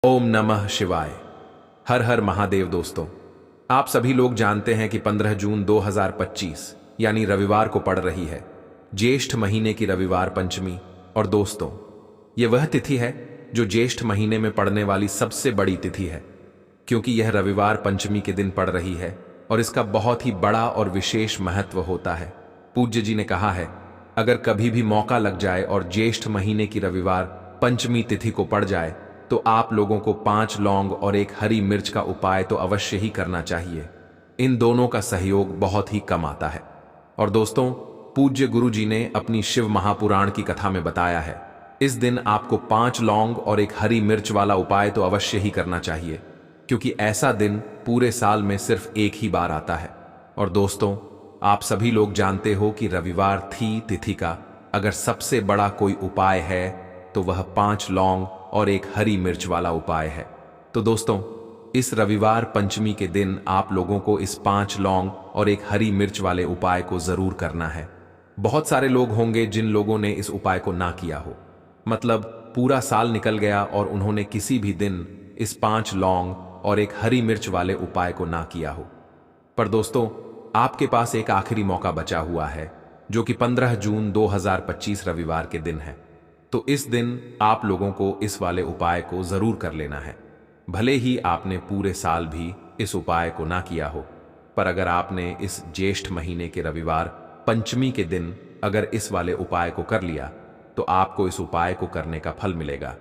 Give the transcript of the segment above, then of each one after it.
ओम नमः शिवाय। हर हर महादेव। दोस्तों, आप सभी लोग जानते हैं कि 15 जून 2025 यानी रविवार को पड़ रही है ज्येष्ठ महीने की रविवार पंचमी। और दोस्तों, ये वह तिथि है जो ज्येष्ठ महीने में पड़ने वाली सबसे बड़ी तिथि है, क्योंकि यह रविवार पंचमी के दिन पड़ रही है और इसका बहुत ही बड़ा और विशेष महत्व होता है। पूज्य जी ने कहा है, अगर कभी भी मौका लग जाए और ज्येष्ठ महीने की रविवार पंचमी तिथि को पड़ जाए तो आप लोगों को 5 लौंग और 1 हरी मिर्च का उपाय तो अवश्य ही करना चाहिए। इन दोनों का सहयोग बहुत ही कम आता है। और दोस्तों, पूज्य गुरु जी ने अपनी शिव महापुराण की कथा में बताया है, इस दिन आपको 5 लौंग और 1 हरी मिर्च वाला उपाय तो अवश्य ही करना चाहिए, क्योंकि ऐसा दिन पूरे साल में सिर्फ एक ही बार आता है। और दोस्तों, आप सभी लोग जानते हो कि रविवार तिथि का अगर सबसे बड़ा कोई उपाय है तो वह 5 लौंग और 1 हरी मिर्च वाला उपाय है। तो दोस्तों, इस रविवार पंचमी के दिन आप लोगों को इस 5 लौंग और 1 हरी मिर्च वाले उपाय को जरूर करना है। बहुत सारे लोग होंगे जिन लोगों ने इस उपाय को ना किया हो, मतलब पूरा साल निकल गया और उन्होंने किसी भी दिन इस 5 लौंग और 1 हरी मिर्च वाले उपाय को ना किया हो। पर दोस्तों, आपके पास एक आखिरी मौका बचा हुआ है, जो कि 15 जून 2025 रविवार के दिन है। तो इस दिन आप लोगों को इस वाले उपाय को जरूर कर लेना है। भले ही आपने पूरे साल भी इस उपाय को ना किया हो, पर अगर आपने इस ज्येष्ठ महीने के रविवार पंचमी के दिन अगर इस वाले उपाय को कर लिया तो आपको इस उपाय को करने का फल मिलेगा,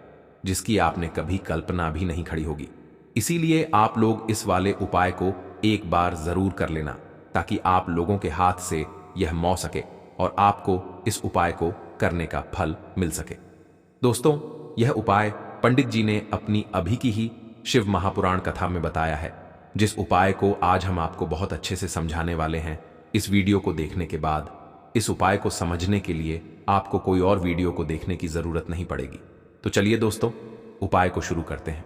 जिसकी आपने कभी कल्पना भी नहीं खड़ी होगी। इसीलिए आप लोग इस वाले उपाय को एक बार जरूर कर लेना, ताकि आप लोगों के हाथ से यह मौ सके और आपको इस उपाय को करने का फल मिल सके। दोस्तों, यह उपाय पंडित जी ने अपनी अभी की ही शिव महापुराण कथा में बताया है, जिस उपाय को आज हम आपको बहुत अच्छे से समझाने वाले हैं। इस वीडियो को देखने के बाद इस उपाय को समझने के लिए आपको कोई और वीडियो को देखने की जरूरत नहीं पड़ेगी। तो चलिए दोस्तों, उपाय को शुरू करते हैं।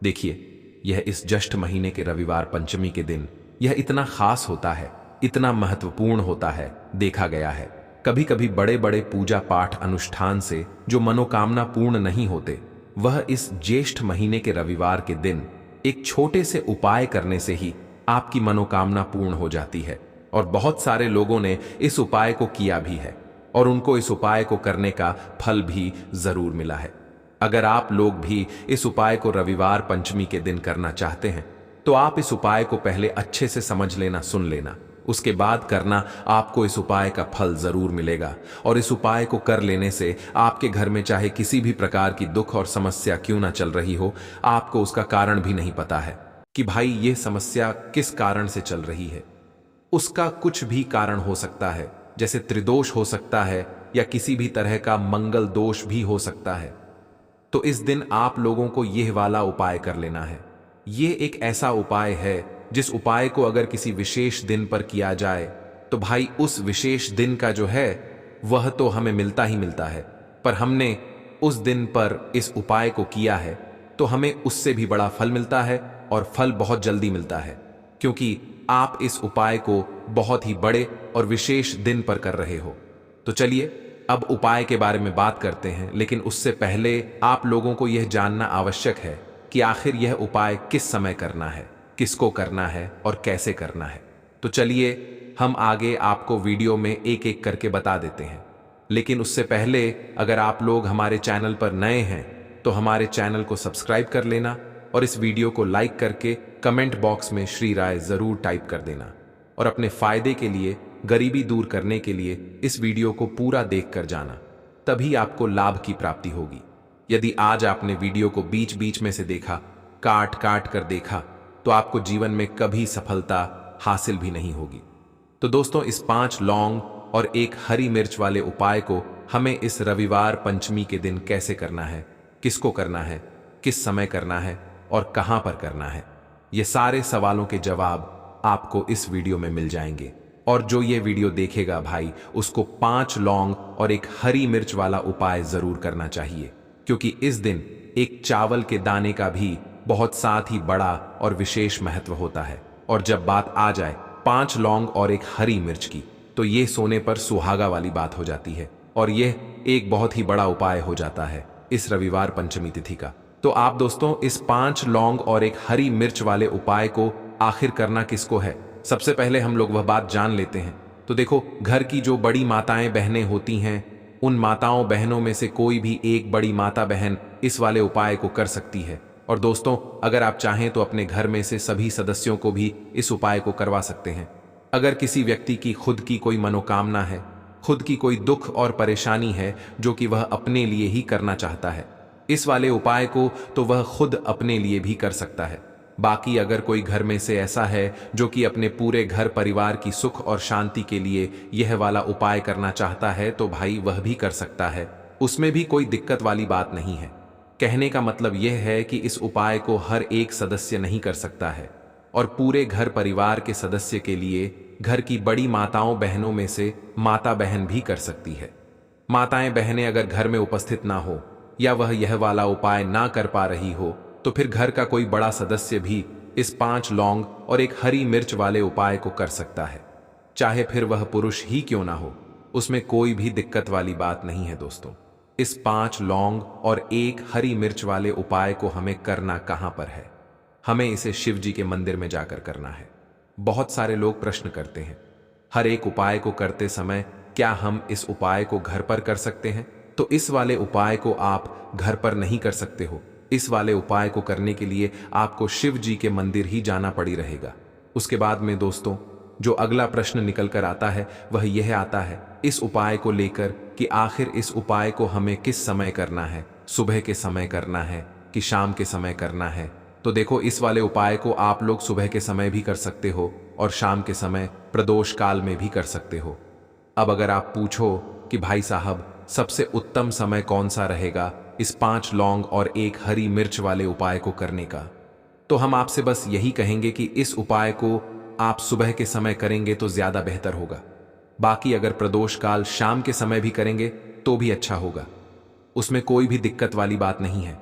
देखिए, यह इस ज्येष्ठ महीने के रविवार पंचमी के दिन यह इतना खास होता है, इतना महत्वपूर्ण होता है। देखा गया है कभी कभी बड़े बड़े पूजा पाठ अनुष्ठान से जो मनोकामना पूर्ण नहीं होते, वह इस ज्येष्ठ महीने के रविवार के दिन एक छोटे से उपाय करने से ही आपकी मनोकामना पूर्ण हो जाती है। और बहुत सारे लोगों ने इस उपाय को किया भी है और उनको इस उपाय को करने का फल भी जरूर मिला है। अगर आप लोग भी इस उपाय को रविवार पंचमी के दिन करना चाहते हैं तो आप इस उपाय को पहले अच्छे से समझ लेना, सुन लेना, उसके बाद करना। आपको इस उपाय का फल जरूर मिलेगा। और इस उपाय को कर लेने से आपके घर में चाहे किसी भी प्रकार की दुख और समस्या क्यों ना चल रही हो, आपको उसका कारण भी नहीं पता है कि भाई ये समस्या किस कारण से चल रही है। उसका कुछ भी कारण हो सकता है, जैसे त्रिदोष हो सकता है या किसी भी तरह का मंगल दोष भी हो सकता है। तो इस दिन आप लोगों को यह वाला उपाय कर लेना है। ये एक ऐसा उपाय है जिस उपाय को अगर किसी विशेष दिन पर किया जाए तो भाई उस विशेष दिन का जो है वह तो हमें मिलता ही मिलता है, पर हमने उस दिन पर इस उपाय को किया है तो हमें उससे भी बड़ा फल मिलता है, और फल बहुत जल्दी मिलता है, क्योंकि आप इस उपाय को बहुत ही बड़े और विशेष दिन पर कर रहे हो। तो चलिए अब उपाय के बारे में बात करते हैं, लेकिन उससे पहले आप लोगों को यह जानना आवश्यक है कि आखिर यह उपाय किस समय करना है, किसको करना है और कैसे करना है। तो चलिए हम आगे आपको वीडियो में एक एक करके बता देते हैं। लेकिन उससे पहले अगर आप लोग हमारे चैनल पर नए हैं तो हमारे चैनल को सब्सक्राइब कर लेना और इस वीडियो को लाइक करके कमेंट बॉक्स में श्री राय जरूर टाइप कर देना। और अपने फायदे के लिए, गरीबी दूर करने के लिए इस वीडियो को पूरा देख कर जाना, तभी आपको लाभ की प्राप्ति होगी। यदि आज आपने वीडियो को बीच बीच में से देखा, काट काट कर देखा, तो आपको जीवन में कभी सफलता हासिल भी नहीं होगी। तो दोस्तों, इस 5 लौंग और 1 हरी मिर्च वाले उपाय को हमें इस रविवार पंचमी के दिन कैसे करना है, किसको करना है, किस समय करना है और कहां पर करना है, ये सारे सवालों के जवाब आपको इस वीडियो में मिल जाएंगे। और जो ये वीडियो देखेगा भाई, उसको 5 लौंग और 1 हरी मिर्च वाला उपाय जरूर करना चाहिए, क्योंकि इस दिन एक चावल के दाने का भी बहुत साथ ही बड़ा और विशेष महत्व होता है। और जब बात आ जाए 5 लौंग और 1 हरी मिर्च की, तो ये सोने पर सुहागा वाली बात हो जाती है और यह एक बहुत ही बड़ा उपाय हो जाता है इस रविवार पंचमी तिथि का। तो आप दोस्तों इस 5 लौंग और एक हरी मिर्च वाले उपाय को आखिर करना किसको है, सबसे पहले हम लोग वह बात जान लेते हैं। तो देखो, घर की जो बड़ी माताएं बहनें होती हैं, उन माताओं बहनों में से कोई भी एक बड़ी माता बहन इस वाले उपाय को कर सकती है। और दोस्तों, अगर आप चाहें तो अपने घर में से सभी सदस्यों को भी इस उपाय को करवा सकते हैं। अगर किसी व्यक्ति की खुद की कोई मनोकामना है, खुद की कोई दुख और परेशानी है जो कि वह अपने लिए ही करना चाहता है, इस वाले उपाय को तो वह खुद अपने लिए भी कर सकता है। बाकी अगर कोई घर में से ऐसा है जो कि अपने पूरे घर परिवार की सुख और शांति के लिए यह वाला उपाय करना चाहता है, तो भाई वह भी कर सकता है, उसमें भी कोई दिक्कत वाली बात नहीं है। कहने का मतलब यह है कि इस उपाय को हर एक सदस्य नहीं कर सकता है, और पूरे घर परिवार के सदस्य के लिए घर की बड़ी माताओं बहनों में से माता बहन भी कर सकती है। माताएं बहनें अगर घर में उपस्थित ना हो या वह यह वाला उपाय ना कर पा रही हो, तो फिर घर का कोई बड़ा सदस्य भी इस 5 लौंग और एक हरी मिर्च वाले उपाय को कर सकता है, चाहे फिर वह पुरुष ही क्यों ना हो, उसमें कोई भी दिक्कत वाली बात नहीं है। दोस्तों, इस 5 लौंग और एक हरी मिर्च वाले उपाय को हमें करना कहां पर है? हमें इसे शिव जी के मंदिर में जाकर करना है। बहुत सारे लोग प्रश्न करते हैं, हर एक उपाय को करते समय क्या हम इस उपाय को घर पर कर सकते हैं? तो इस वाले उपाय को आप घर पर नहीं कर सकते हो। इस वाले उपाय को करने के लिए आपको शिव जी के मंदिर ही जाना पड़ी रहेगा। उसके बाद में दोस्तों, जो अगला प्रश्न निकल कर आता है वह यह आता है इस उपाय को लेकर कि आखिर इस उपाय को हमें किस समय करना है, सुबह के समय करना है कि शाम के समय करना है? तो देखो, इस वाले उपाय को आप लोग सुबह के समय भी कर सकते हो और शाम के समय प्रदोष काल में भी कर सकते हो। अब अगर आप पूछो कि भाई साहब सबसे उत्तम समय कौन सा रहेगा इस 5 लौंग और एक हरी मिर्च वाले उपाय को करने का, तो हम आपसे बस यही कहेंगे कि इस उपाय को आप सुबह के समय करेंगे तो ज्यादा बेहतर होगा। बाकी अगर प्रदोष काल शाम के समय भी करेंगे तो भी अच्छा होगा, उसमें कोई भी दिक्कत वाली बात नहीं है।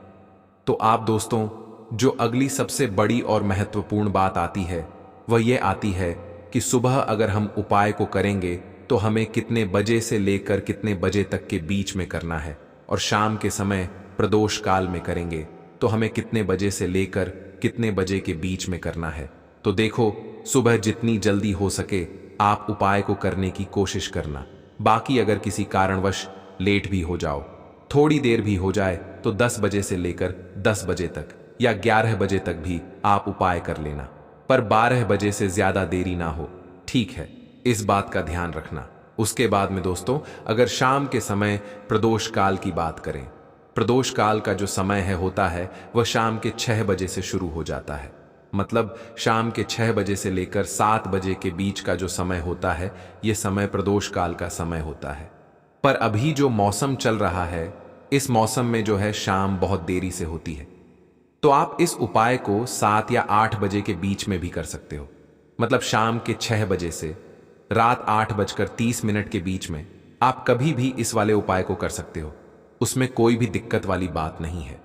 तो आप दोस्तों, जो अगली सबसे बड़ी और महत्वपूर्ण बात आती है वह यह आती है कि सुबह अगर हम उपाय को करेंगे तो हमें कितने बजे से लेकर कितने बजे तक के बीच में करना है, और शाम के समय प्रदोष काल में करेंगे तो हमें कितने बजे से लेकर कितने बजे के बीच में करना है। तो देखो, सुबह जितनी जल्दी हो सके आप उपाय को करने की कोशिश करना। बाकी अगर किसी कारणवश लेट भी हो जाओ, थोड़ी देर भी हो जाए, तो 10 बजे से लेकर 10 बजे तक या 11 बजे तक भी आप उपाय कर लेना, पर 12 बजे से ज्यादा देरी ना हो, ठीक है? इस बात का ध्यान रखना। उसके बाद में दोस्तों, अगर शाम के समय प्रदोष काल की बात करें, प्रदोष काल का जो समय होता है वह शाम के 6 बजे से शुरू हो जाता है। मतलब शाम के 6 बजे से लेकर 7 बजे के बीच का जो समय होता है, यह समय प्रदोष काल का समय होता है। पर अभी जो मौसम चल रहा है, इस मौसम में जो है शाम बहुत देरी से होती है, तो आप इस उपाय को 7 या 8 बजे के बीच में भी कर सकते हो। मतलब शाम के 6 बजे से रात 8:30 के बीच में आप कभी भी इस वाले उपाय को कर सकते हो, उसमें कोई भी दिक्कत वाली बात नहीं है।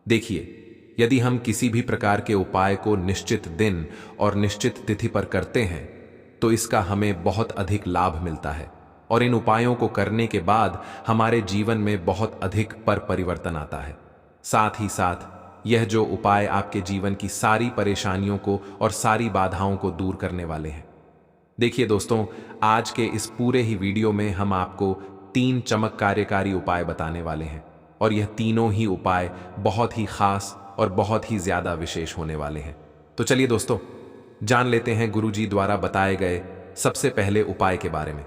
देखिए, यदि हम किसी भी प्रकार के उपाय को निश्चित दिन और निश्चित तिथि पर करते हैं तो इसका हमें बहुत अधिक लाभ मिलता है, और इन उपायों को करने के बाद हमारे जीवन में बहुत अधिक परिवर्तन आता है। साथ ही साथ यह जो उपाय आपके जीवन की सारी परेशानियों को और सारी बाधाओं को दूर करने वाले हैं। देखिए दोस्तों, आज के इस पूरे ही वीडियो में हम आपको 3 चमत्कारकारी उपाय बताने वाले हैं, और यह तीनों ही उपाय बहुत ही खास और बहुत ही ज्यादा विशेष होने वाले हैं। तो चलिए दोस्तों, जान लेते हैं गुरुजी द्वारा बताए गए सबसे पहले उपाय के बारे में।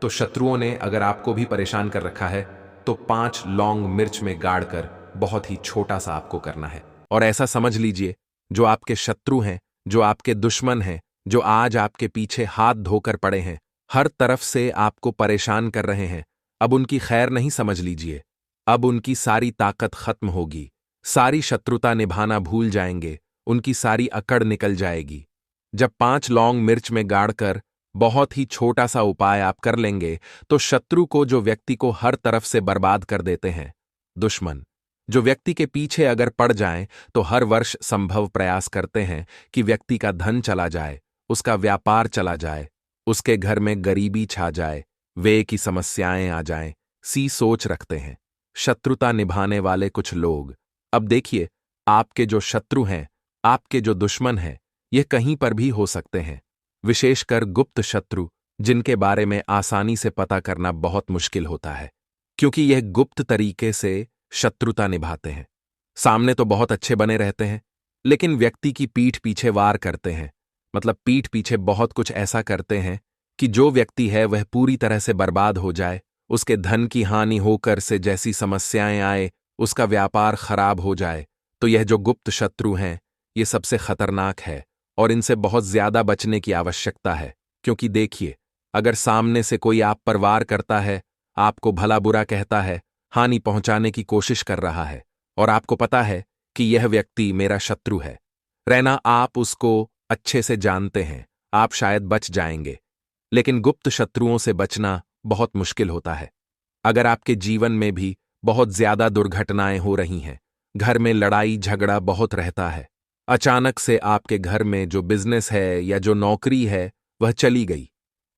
तो शत्रुओं ने अगर आपको भी परेशान कर रखा है तो 5 लौंग मिर्च में गाड़कर बहुत ही छोटा सा आपको करना है। और ऐसा समझ लीजिए, जो आपके शत्रु हैं, जो आपके दुश्मन हैं, जो आज आपके पीछे हाथ धोकर पड़े हैं, हर तरफ से आपको परेशान कर रहे हैं, अब उनकी खैर नहीं समझ लीजिए। अब उनकी सारी ताकत खत्म होगी, सारी शत्रुता निभाना भूल जाएंगे, उनकी सारी अकड़ निकल जाएगी। जब 5 लौंग मिर्च में गाड़कर बहुत ही छोटा सा उपाय आप कर लेंगे तो शत्रु को, जो व्यक्ति को हर तरफ से बर्बाद कर देते हैं, दुश्मन, जो व्यक्ति के पीछे अगर पड़ जाएं तो हर वर्ष संभव प्रयास करते हैं कि व्यक्ति का धन चला जाए, उसका व्यापार चला जाए, उसके घर में गरीबी छा जाए, व्यय की समस्याएं आ जाएं, सी सोच रखते हैं शत्रुता निभाने वाले कुछ लोग। अब देखिए, आपके जो शत्रु हैं, आपके जो दुश्मन हैं, ये कहीं पर भी हो सकते हैं, विशेषकर गुप्त शत्रु, जिनके बारे में आसानी से पता करना बहुत मुश्किल होता है, क्योंकि यह गुप्त तरीके से शत्रुता निभाते हैं। सामने तो बहुत अच्छे बने रहते हैं, लेकिन व्यक्ति की पीठ पीछे वार करते हैं, मतलब पीठ पीछे बहुत कुछ ऐसा करते हैं कि जो व्यक्ति है वह पूरी तरह से बर्बाद हो जाए, उसके धन की हानि होकर से जैसी समस्याएं आए, उसका व्यापार खराब हो जाए। तो यह जो गुप्त शत्रु हैं, ये सबसे खतरनाक है और इनसे बहुत ज्यादा बचने की आवश्यकता है। क्योंकि देखिए, अगर सामने से कोई आप पर वार करता है, आपको भला बुरा कहता है, हानि पहुंचाने की कोशिश कर रहा है, और आपको पता है कि यह व्यक्ति मेरा शत्रु है, रहना आप उसको अच्छे से जानते हैं, आप शायद बच जाएंगे। लेकिन गुप्त शत्रुओं से बचना बहुत मुश्किल होता है। अगर आपके जीवन में भी बहुत ज्यादा दुर्घटनाएं हो रही हैं, घर में लड़ाई झगड़ा बहुत रहता है, अचानक से आपके घर में जो बिजनेस है या जो नौकरी है वह चली गई,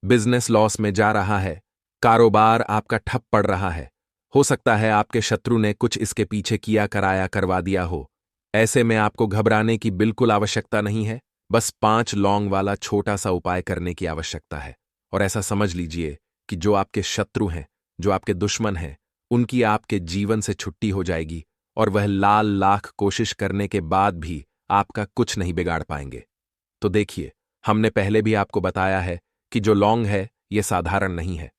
बिजनेस लॉस में जा रहा है, कारोबार आपका ठप पड़ रहा है, हो सकता है आपके शत्रु ने कुछ इसके पीछे किया कराया करवा दिया हो। ऐसे में आपको घबराने की बिल्कुल आवश्यकता नहीं है, बस 5 लौंग वाला छोटा सा उपाय करने की आवश्यकता है। और ऐसा समझ लीजिए कि जो आपके शत्रु हैं, जो आपके दुश्मन हैं, उनकी आपके जीवन से छुट्टी हो जाएगी और वह लाल लाख कोशिश करने के बाद भी आपका कुछ नहीं बिगाड़ पाएंगे। तो देखिए, हमने पहले भी आपको बताया है कि जो लौंग है ये साधारण नहीं है।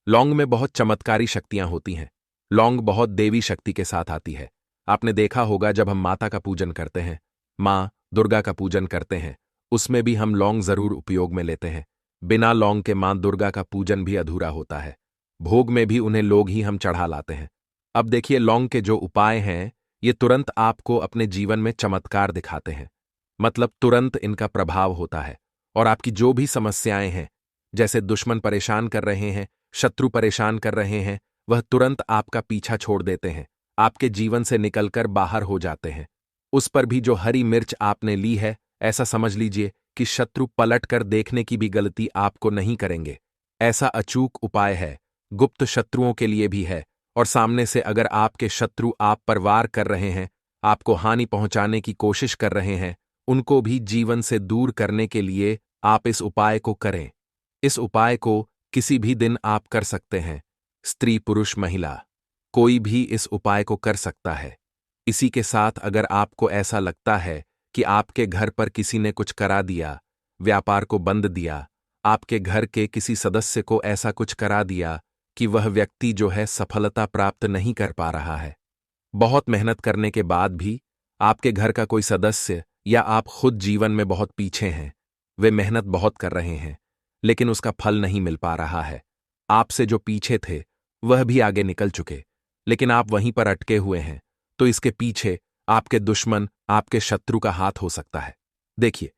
लौंग में बहुत चमत्कारी शक्तियां होती हैं। लौंग बहुत देवी शक्ति के साथ आती है। आपने देखा होगा जब हम माता का पूजन करते हैं, माँ दुर्गा का पूजन करते हैं, उसमें भी हम लौंग जरूर उपयोग में लेते हैं। बिना लौंग के माँ दुर्गा का पूजन भी अधूरा होता है। भोग में भी उन्हें लोग ही हम चढ़ा लाते हैं। अब देखिए, लौंग के जो उपाय हैं, ये तुरंत आपको अपने जीवन में चमत्कार दिखाते हैं। मतलब तुरंत इनका प्रभाव होता है और आपकी जो भी समस्याएं हैं, जैसे दुश्मन परेशान कर रहे हैं, शत्रु परेशान कर रहे हैं, वह तुरंत आपका पीछा छोड़ देते हैं, आपके जीवन से निकलकर बाहर हो जाते हैं। उस पर भी जो हरी मिर्च आपने ली है, ऐसा समझ लीजिए कि शत्रु पलट कर देखने की भी गलती आपको नहीं करेंगे। ऐसा अचूक उपाय है, गुप्त शत्रुओं के लिए भी है। और सामने से अगर आपके शत्रु आप पर वार कर रहे हैं, आपको हानि पहुंचाने की कोशिश कर रहे हैं, उनको भी जीवन से दूर करने के लिए आप इस उपाय को करें। इस उपाय को किसी भी दिन आप कर सकते हैं, स्त्री पुरुष महिला, कोई भी इस उपाय को कर सकता है। इसी के साथ अगर आपको ऐसा लगता है कि आपके घर पर किसी ने कुछ करा दिया, व्यापार को बंद दिया, आपके घर के किसी सदस्य को ऐसा कुछ करा दिया कि वह व्यक्ति जो है सफलता प्राप्त नहीं कर पा रहा है, बहुत मेहनत करने के बाद भी आपके घर का कोई सदस्य या आप खुद जीवन में बहुत पीछे हैं, वे मेहनत बहुत कर रहे हैं लेकिन उसका फल नहीं मिल पा रहा है, आपसे जो पीछे थे वह भी आगे निकल चुके, लेकिन आप वहीं पर अटके हुए हैं, तो इसके पीछे आपके दुश्मन, आपके शत्रु का हाथ हो सकता है। देखिए,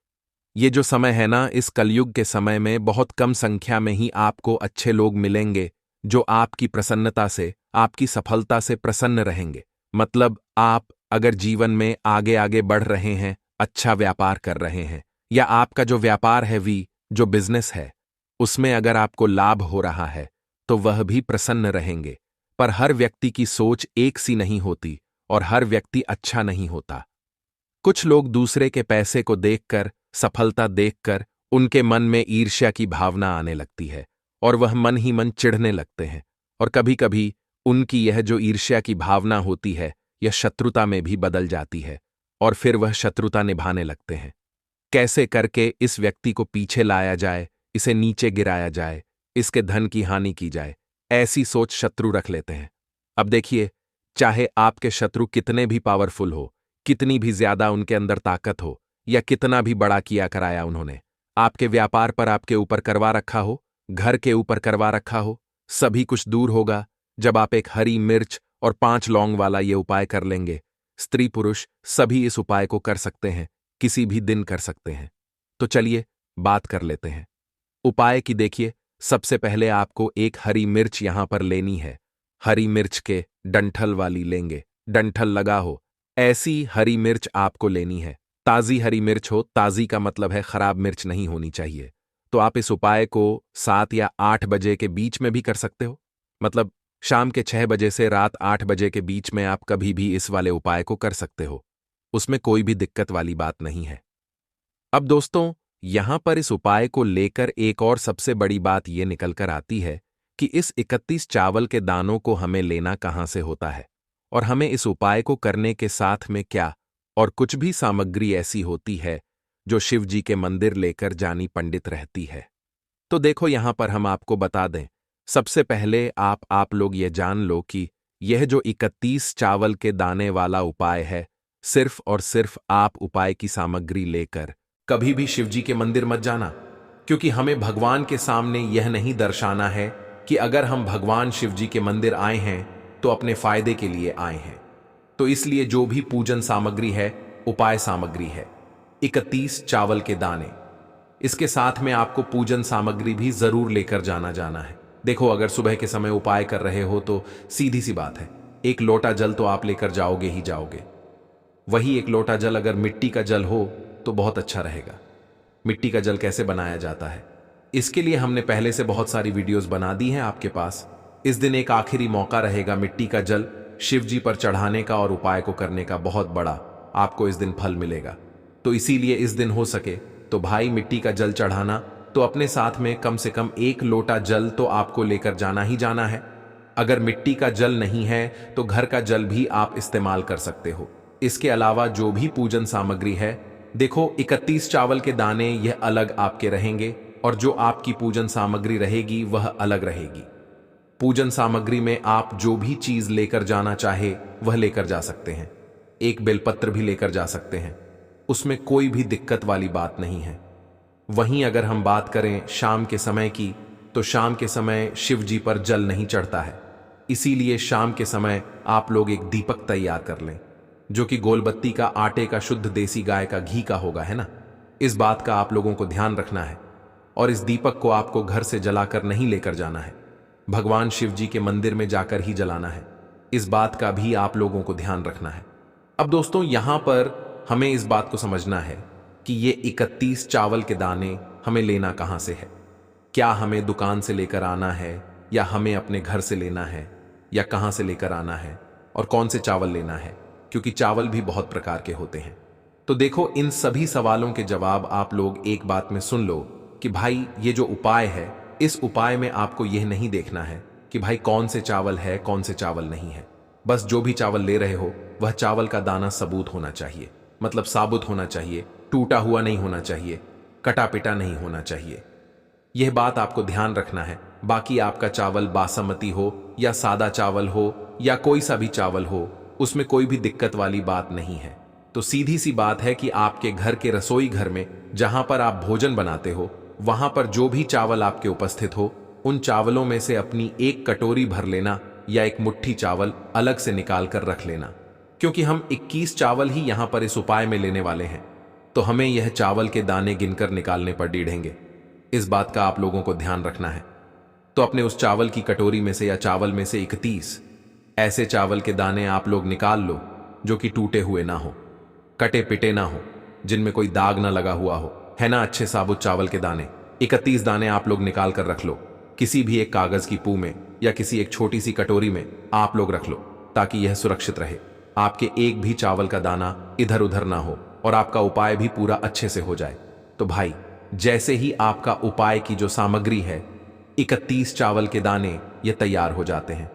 ये जो समय है ना, इस कलयुग के समय में बहुत कम संख्या में ही आपको अच्छे लोग मिलेंगे जो आपकी प्रसन्नता से, आपकी सफलता से प्रसन्न रहेंगे। मतलब आप अगर जीवन में आगे आगे बढ़ रहे हैं, अच्छा व्यापार कर रहे हैं, या आपका जो व्यापार है जो बिजनेस है, उसमें अगर आपको लाभ हो रहा है, तो वह भी प्रसन्न रहेंगे। पर हर व्यक्ति की सोच एक सी नहीं होती और हर व्यक्ति अच्छा नहीं होता। कुछ लोग दूसरे के पैसे को देखकर, सफलता देखकर उनके मन में ईर्ष्या की भावना आने लगती है और वह मन ही मन चिढ़ने लगते हैं, और कभी कभी उनकी यह जो ईर्ष्या की भावना होती है यह शत्रुता में भी बदल जाती है और फिर वह शत्रुता निभाने लगते हैं। कैसे करके इस व्यक्ति को पीछे लाया जाए, इसे नीचे गिराया जाए, इसके धन की हानि की जाए, ऐसी सोच शत्रु रख लेते हैं। अब देखिए, चाहे आपके शत्रु कितने भी पावरफुल हो, कितनी भी ज्यादा उनके अंदर ताकत हो, या कितना भी बड़ा किया कराया उन्होंने, आपके व्यापार पर आपके ऊपर करवा रखा हो, घर के ऊपर करवा रखा हो, सभी कुछ दूर होगा जब आप एक हरी मिर्च और 5 लौंग वाला ये उपाय कर लेंगे। स्त्री पुरुष सभी इस उपाय को कर सकते हैं, किसी भी दिन कर सकते हैं। तो चलिए बात कर लेते हैं उपाय की। देखिए, सबसे पहले आपको एक हरी मिर्च यहां पर लेनी है। हरी मिर्च के डंठल वाली लेंगे, डंठल लगा हो ऐसी हरी मिर्च आपको लेनी है। ताजी हरी मिर्च हो, ताजी का मतलब है खराब मिर्च नहीं होनी चाहिए। तो आप इस उपाय को 7 या 8 बजे के बीच में भी कर सकते हो। मतलब शाम के 6 बजे से रात 8 बजे के बीच में आप कभी भी इस वाले उपाय को कर सकते हो। उसमें कोई भी दिक्कत वाली बात नहीं है। अब दोस्तों, यहां पर इस उपाय को लेकर एक और सबसे बड़ी बात यह निकल कर आती है कि इस 31 चावल के दानों को हमें लेना कहां से होता है और हमें इस उपाय को करने के साथ में क्या और कुछ भी सामग्री ऐसी होती है जो शिव जी के मंदिर लेकर जानी पंडित रहती है। तो देखो, यहां पर हम आपको बता दें, सबसे पहले आप लोग ये जान लो कि यह जो 31 चावल के दाने वाला उपाय है, सिर्फ और सिर्फ आप उपाय की सामग्री लेकर कभी भी शिव जी के मंदिर मत जाना, क्योंकि हमें भगवान के सामने यह नहीं दर्शाना है कि अगर हम भगवान शिव जी के मंदिर आए हैं तो अपने फायदे के लिए आए हैं। तो इसलिए जो भी पूजन सामग्री है, उपाय सामग्री है 31 चावल के दाने, इसके साथ में आपको पूजन सामग्री भी जरूर लेकर जाना है। देखो, अगर सुबह के समय उपाय कर रहे हो तो सीधी सी बात है, एक लोटा जल तो आप लेकर जाओगे ही जाओगे। वही एक लोटा जल अगर मिट्टी का जल हो तो बहुत अच्छा रहेगा। मिट्टी का जल कैसे बनाया जाता है, इसके लिए हमने पहले से बहुत सारी वीडियोस बना दी हैं आपके पास। इस दिन एक आखिरी मौका रहेगा मिट्टी का जल शिव जी पर चढ़ाने का और उपाय को करने का, बहुत बड़ा आपको इस दिन फल मिलेगा। तो इसीलिए इस दिन हो सके तो भाई मिट्टी का जल चढ़ाना, तो अपने साथ में कम से कम एक लोटा जल तो आपको लेकर जाना ही जाना है। अगर मिट्टी का जल नहीं है तो घर का जल भी आप इस्तेमाल कर सकते हो। इसके अलावा जो भी पूजन सामग्री है, देखो 31 चावल के दाने यह अलग आपके रहेंगे और जो आपकी पूजन सामग्री रहेगी वह अलग रहेगी। पूजन सामग्री में आप जो भी चीज लेकर जाना चाहे वह लेकर जा सकते हैं। एक बेलपत्र भी लेकर जा सकते हैं, उसमें कोई भी दिक्कत वाली बात नहीं है। वहीं अगर हम बात करें शाम के समय की, तो शाम के समय शिव जी पर जल नहीं चढ़ता है, इसीलिए शाम के समय आप लोग एक दीपक तैयार कर लें, जो कि गोलबत्ती का आटे का शुद्ध देसी गाय का घी का होगा, है ना। इस बात का आप लोगों को ध्यान रखना है। और इस दीपक को आपको घर से जलाकर नहीं लेकर जाना है, भगवान शिव जी के मंदिर में जाकर ही जलाना है। इस बात का भी आप लोगों को ध्यान रखना है। अब दोस्तों, यहां पर हमें इस बात को समझना है कि ये 31 चावल के दाने हमें लेना कहां से है। क्या हमें दुकान से लेकर आना है या हमें अपने घर से लेना है, या कहां से लेकर आना है और कौन से चावल लेना है, क्योंकि चावल भी बहुत प्रकार के होते हैं। तो देखो, इन सभी सवालों के जवाब आप लोग एक बात में सुन लो कि भाई ये जो उपाय है, इस उपाय में आपको यह नहीं देखना है कि भाई कौन से चावल है कौन से चावल नहीं है। बस जो भी चावल ले रहे हो वह चावल का दाना सबूत होना चाहिए, मतलब साबुत होना चाहिए, टूटा हुआ नहीं होना चाहिए, कटा पिटा नहीं होना चाहिए। यह बात आपको ध्यान रखना है। बाकी आपका चावल बासमती हो या सादा चावल हो या कोई सा भी चावल हो, उसमें कोई भी दिक्कत वाली बात नहीं है। तो सीधी सी बात है कि आपके घर के रसोई घर में जहां पर आप भोजन बनाते हो, वहां पर जो भी चावल आपके उपस्थित हो, उन चावलों में से अपनी एक कटोरी भर लेना या एक मुट्ठी चावल अलग से निकाल कर रख लेना, क्योंकि हम 21 चावल ही यहां पर इस उपाय में लेने वाले हैं। तो हमें यह चावल के दाने गिनकर निकालने पर डीढ़ेंगे। इस बात का आप लोगों को ध्यान रखना है। तो अपने उस चावल की कटोरी में से या चावल में से 31 ऐसे चावल के दाने आप लोग निकाल लो जो कि टूटे हुए ना हो, कटे पिटे ना हो, जिनमें कोई दाग ना लगा हुआ हो, है ना। अच्छे साबुत चावल के दाने 31 दाने आप लोग निकाल कर रख लो। किसी भी एक कागज की पू में या किसी एक छोटी सी कटोरी में आप लोग रख लो, ताकि यह सुरक्षित रहे। आपके एक भी चावल का दाना इधर उधर ना हो और आपका उपाय भी पूरा अच्छे से हो जाए। तो भाई, जैसे ही आपका उपाय की जो सामग्री है 31 चावल के दाने ये तैयार हो जाते हैं,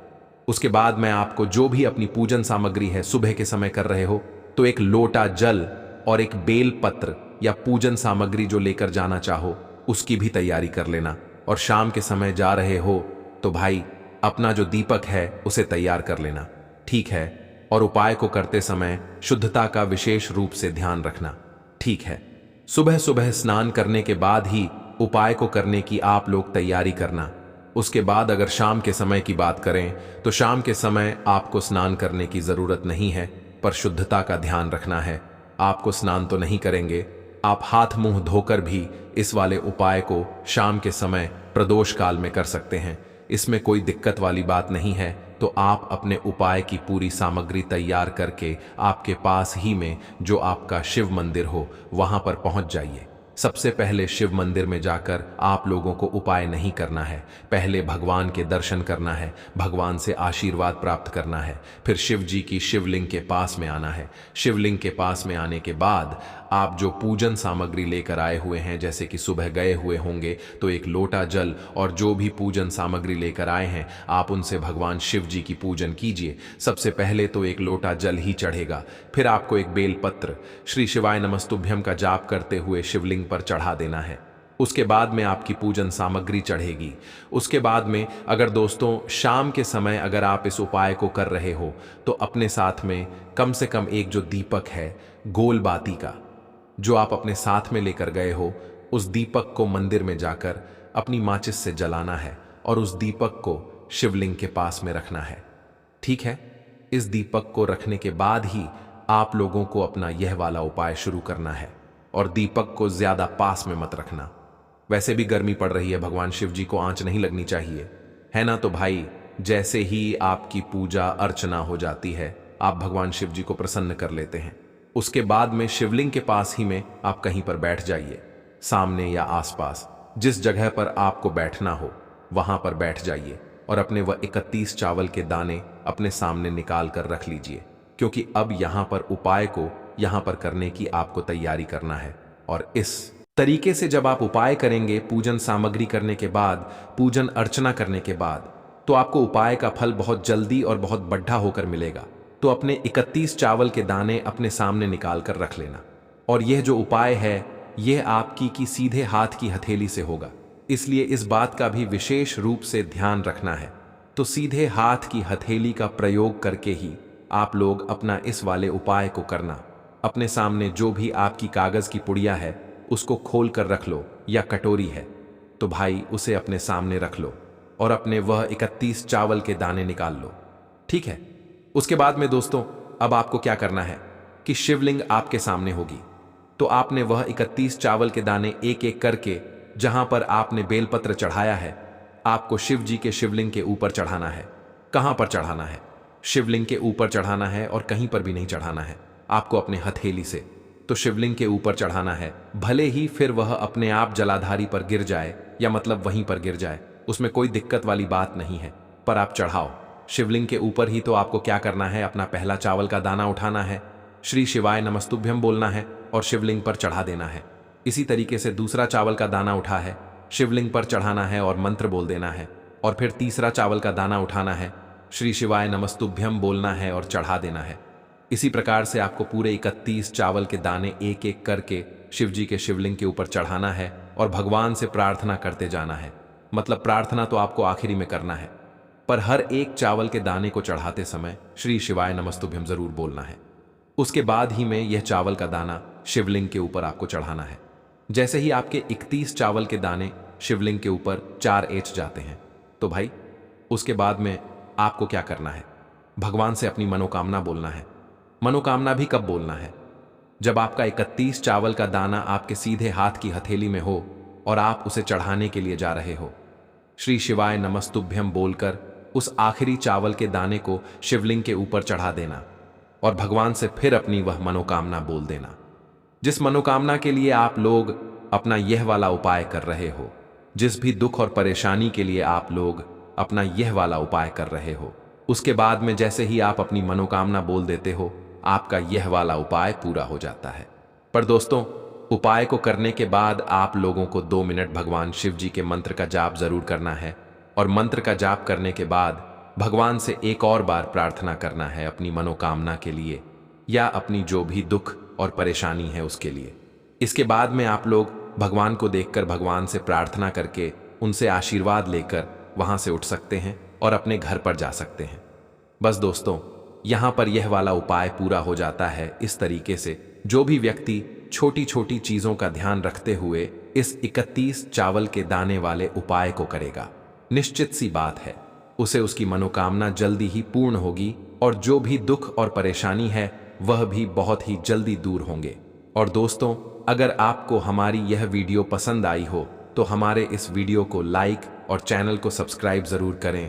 उसके बाद मैं आपको जो भी अपनी पूजन सामग्री है सुबह के समय कर रहे हो, तो एक लोटा जल और एक बेल पत्र या पूजन सामग्री जो लेकर जाना चाहो उसकी भी तैयारी कर लेना। और शाम के समय जा रहे हो तो भाई अपना जो दीपक है उसे तैयार कर लेना, ठीक है। और उपाय को करते समय शुद्धता का विशेष रूप से ध्यान रखना, ठीक है। सुबह सुबह स्नान करने के बाद ही उपाय को करने की आप लोग तैयारी करना। उसके बाद अगर शाम के समय की बात करें तो शाम के समय आपको स्नान करने की जरूरत नहीं है, पर शुद्धता का ध्यान रखना है। आपको स्नान तो नहीं करेंगे, आप हाथ मुंह धोकर भी इस वाले उपाय को शाम के समय प्रदोष काल में कर सकते हैं। इसमें कोई दिक्कत वाली बात नहीं है। तो आप अपने उपाय की पूरी सामग्री तैयार करके आपके पास ही में जो आपका शिव मंदिर हो वहां पर पहुंच जाइए। सबसे पहले शिव मंदिर में जाकर आप लोगों को उपाय नहीं करना है। पहले भगवान के दर्शन करना है, भगवान से आशीर्वाद प्राप्त करना है। फिर शिव जी की शिवलिंग के पास में आना है। शिवलिंग के पास में आने के बाद आप जो पूजन सामग्री लेकर आए हुए हैं, जैसे कि सुबह गए हुए होंगे तो एक लोटा जल और जो भी पूजन सामग्री लेकर आए हैं आप उनसे भगवान शिव जी की पूजन कीजिए। सबसे पहले तो एक लोटा जल ही चढ़ेगा। फिर आपको एक बेलपत्र श्री शिवाय नमस्तुभ्यम का जाप करते हुए शिवलिंग पर चढ़ा देना है। उसके बाद में आपकी पूजन सामग्री चढ़ेगी। उसके बाद में अगर दोस्तों शाम के समय अगर आप इस उपाय को कर रहे हो तो अपने साथ में कम से कम एक जो दीपक है गोल बाती का, जो आप अपने साथ में लेकर गए हो, उस दीपक को मंदिर में जाकर अपनी माचिस से जलाना है और उस दीपक को शिवलिंग के पास में रखना है। ठीक है, इस दीपक को रखने के बाद ही आप लोगों को अपना यह वाला उपाय शुरू करना है और दीपक को ज्यादा पास में मत रखना। वैसे भी गर्मी पड़ रही है, भगवान शिव जी को आंच नहीं लगनी चाहिए, है ना। तो भाई जैसे ही आपकी पूजा अर्चना हो जाती है आप भगवान शिव जी को प्रसन्न कर लेते हैं। उसके बाद में शिवलिंग के पास ही में आप कहीं पर बैठ जाइए, सामने या आसपास जिस जगह पर आपको बैठना हो वहां पर बैठ जाइए और अपने वह 31 चावल के दाने अपने सामने निकाल कर रख लीजिए, क्योंकि अब यहां पर उपाय को यहां पर करने की आपको तैयारी करना है। और इस तरीके से जब आप उपाय करेंगे, पूजन सामग्री करने के बाद, पूजन अर्चना करने के बाद, तो आपको उपाय का फल बहुत जल्दी और बहुत बढ़ा होकर मिलेगा। तो अपने 31 चावल के दाने अपने सामने निकाल कर रख लेना। और यह जो उपाय है यह आपकी की सीधे हाथ की हथेली से होगा, इसलिए इस बात का भी विशेष रूप से ध्यान रखना है। तो सीधे हाथ की हथेली का प्रयोग करके ही आप लोग अपना इस वाले उपाय को करना। अपने सामने जो भी आपकी कागज की पुड़िया है उसको खोल कर रख लो, या कटोरी है तो भाई उसे अपने सामने रख लो और अपने वह 31 चावल के दाने निकाल लो। ठीक है, उसके बाद में दोस्तों अब आपको क्या करना है कि शिवलिंग आपके सामने होगी, तो आपने वह 31 चावल के दाने एक एक करके जहां पर आपने बेलपत्र चढ़ाया है आपको शिव जी के शिवलिंग के ऊपर चढ़ाना है। कहां पर चढ़ाना है? शिवलिंग के ऊपर चढ़ाना है और कहीं पर भी नहीं चढ़ाना है, आपको अपने हथेली से तो शिवलिंग के ऊपर चढ़ाना है। भले ही फिर वह अपने आप जलाधारी पर गिर जाए, या मतलब वहीं पर गिर जाए, उसमें कोई दिक्कत वाली बात नहीं है, पर आप चढ़ाओ शिवलिंग के ऊपर ही। तो आपको क्या करना है, अपना पहला चावल का दाना उठाना है, श्री शिवाय नमस्तुभ्यम बोलना है और शिवलिंग पर चढ़ा देना है। इसी तरीके से दूसरा चावल का दाना उठा है, शिवलिंग पर चढ़ाना है और मंत्र बोल देना है। और फिर तीसरा चावल का दाना उठाना है, श्री शिवाय नमस्तुभ्यम बोलना है और चढ़ा देना है। इसी प्रकार से आपको पूरे 31 चावल के दाने एक एक करके शिव जी के शिवलिंग के ऊपर चढ़ाना है और भगवान से प्रार्थना करते जाना है। मतलब प्रार्थना तो आपको आखिरी में करना है, पर हर एक चावल के दाने को चढ़ाते समय श्री शिवाय नमस्तुभ्यम जरूर बोलना है। उसके बाद ही में यह चावल का दाना शिवलिंग के ऊपर आपको चढ़ाना है। जैसे ही आपके 31 चावल के दाने शिवलिंग के ऊपर 4 एच जाते हैं, तो भाई उसके बाद में आपको क्या करना है, भगवान से अपनी मनोकामना बोलना है। मनोकामना भी कब बोलना है? जब आपका 31 चावल का दाना आपके सीधे हाथ की हथेली में हो और आप उसे चढ़ाने के लिए जा रहे हो। श्री शिवाय नमस्तुभ्यम बोलकर उस आखिरी चावल के दाने को शिवलिंग के ऊपर चढ़ा देना और भगवान से फिर अपनी वह मनोकामना बोल देना, जिस मनोकामना के लिए आप लोग अपना यह वाला उपाय कर रहे हो। जिस भी दुख और परेशानी के लिए आप लोग अपना यह वाला उपाय कर रहे हो, उसके बाद में जैसे ही आप अपनी मनोकामना बोल देते हो आपका यह वाला उपाय पूरा हो जाता है। पर दोस्तों उपाय को करने के बाद आप लोगों को 2 मिनट भगवान शिव जी के मंत्र का जाप जरूर करना है और मंत्र का जाप करने के बाद भगवान से एक और बार प्रार्थना करना है अपनी मनोकामना के लिए या अपनी जो भी दुख और परेशानी है उसके लिए। इसके बाद में आप लोग भगवान को देखकर भगवान से प्रार्थना करके उनसे आशीर्वाद लेकर वहां से उठ सकते हैं और अपने घर पर जा सकते हैं। बस दोस्तों यहां पर यह वाला उपाय पूरा हो जाता है। इस तरीके से जो भी व्यक्ति छोटी छोटी चीजों का ध्यान रखते हुए इस 31 चावल के दाने वाले उपाय को करेगा, निश्चित सी बात है उसे उसकी मनोकामना जल्दी ही पूर्ण होगी और जो भी दुख और परेशानी है वह भी बहुत ही जल्दी दूर होंगे। और दोस्तों अगर आपको हमारी यह वीडियो पसंद आई हो तो हमारे इस वीडियो को लाइक और चैनल को सब्सक्राइब जरूर करें।